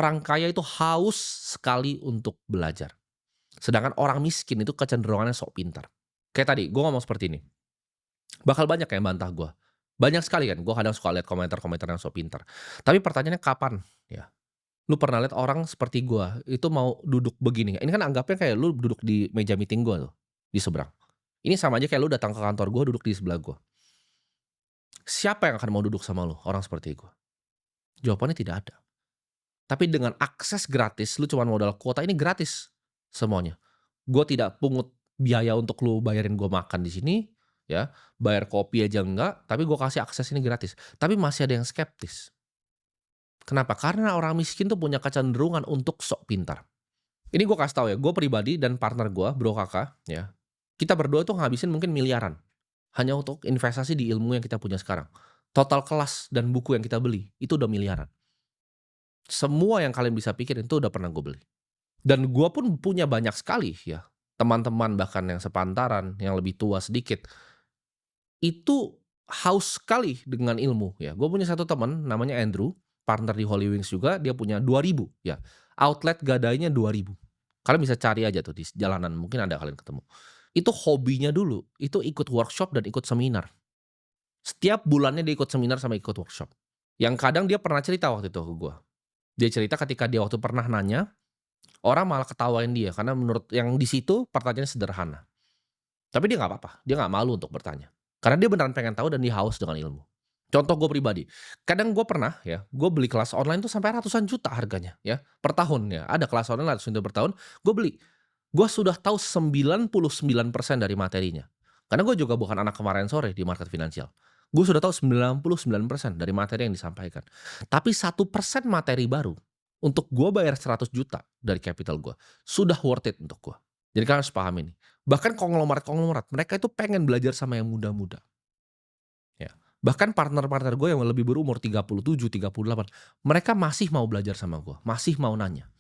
Orang kaya itu haus sekali untuk belajar. Sedangkan orang miskin itu kecenderungannya sok pintar. Kayak tadi, gue ngomong seperti ini, bakal banyak yang bantah gue. Banyak sekali kan, gue kadang suka lihat komentar-komentar yang sok pintar. Tapi pertanyaannya kapan ya, lu pernah lihat orang seperti gue itu mau duduk begini, ini kan anggapnya kayak lu duduk di meja meeting gue tuh, di seberang. Ini sama aja kayak lu datang ke kantor gue, duduk di sebelah gue. Siapa yang akan mau duduk sama lu, orang seperti gue? Jawabannya tidak ada. Tapi dengan akses gratis, lu cuman modal kuota ini gratis semuanya. Gue tidak pungut biaya untuk lu bayarin gue makan di sini, ya, bayar kopi aja enggak, tapi gue kasih akses ini gratis. Tapi masih ada yang skeptis. Kenapa? Karena orang miskin tuh punya kecenderungan untuk sok pintar. Ini gue kasih tahu ya, gue pribadi dan partner gue, Bro Kakak, ya, kita berdua tuh ngabisin mungkin miliaran, hanya untuk investasi di ilmu yang kita punya sekarang. Total kelas dan buku yang kita beli, itu udah miliaran. Semua yang kalian bisa pikirin itu udah pernah gue beli. Dan gue pun punya banyak sekali ya, teman-teman bahkan yang sepantaran, yang lebih tua sedikit, itu haus sekali dengan ilmu ya. Gue punya satu teman namanya Andrew, partner di Holy Wings juga, dia punya 2.000 ya, outlet gadainya 2.000. Kalian bisa cari aja tuh di jalanan, mungkin ada kalian ketemu. Itu hobinya dulu, itu ikut workshop dan ikut seminar. Setiap bulannya dia ikut seminar sama ikut workshop. Yang kadang dia pernah cerita waktu itu ke gue. Dia cerita ketika dia waktu pernah nanya, orang malah ketawain dia karena menurut yang di situ pertanyaannya sederhana. Tapi dia nggak apa-apa, dia nggak malu untuk bertanya. Karena dia beneran pengen tahu dan dia haus dengan ilmu. Contoh gue pribadi, kadang gue pernah ya, gue beli kelas online tuh sampai ratusan juta harganya ya, per tahun ya. Ada kelas online ratusan juta per tahun, gue beli. Gue sudah tahu 99% dari materinya. Karena gue juga bukan anak kemarin sore di market finansial. Gue sudah tahu 99% dari materi yang disampaikan. Tapi 1% materi baru, untuk gue bayar 100 juta dari capital gue, sudah worth it untuk gue. Jadi kalian harus paham ini. Bahkan konglomerat-konglomerat, mereka itu pengen belajar sama yang muda-muda. Ya. Bahkan partner-partner gue yang lebih berumur 37, 38, mereka masih mau belajar sama gue, masih mau nanya.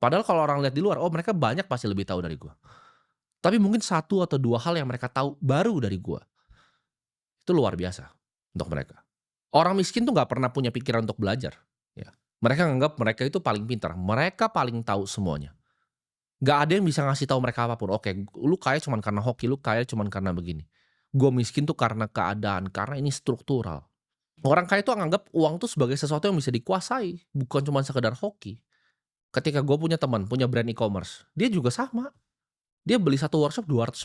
Padahal kalau orang lihat di luar, oh mereka banyak pasti lebih tahu dari gue. Tapi mungkin satu atau dua hal yang mereka tahu baru dari gue, itu luar biasa untuk mereka. Orang miskin tuh nggak pernah punya pikiran untuk belajar. Ya. Mereka nganggap mereka itu paling pintar, mereka paling tahu semuanya. Nggak ada yang bisa ngasih tahu mereka apapun. Oke, lu kaya cuman karena hoki, lu kaya cuman karena begini. Gue miskin tuh karena keadaan, karena ini struktural. Orang kaya itu nganggap uang tuh sebagai sesuatu yang bisa dikuasai, bukan cuma sekedar hoki. Ketika gue punya teman, punya brand e-commerce, dia juga sama. Dia beli satu workshop 200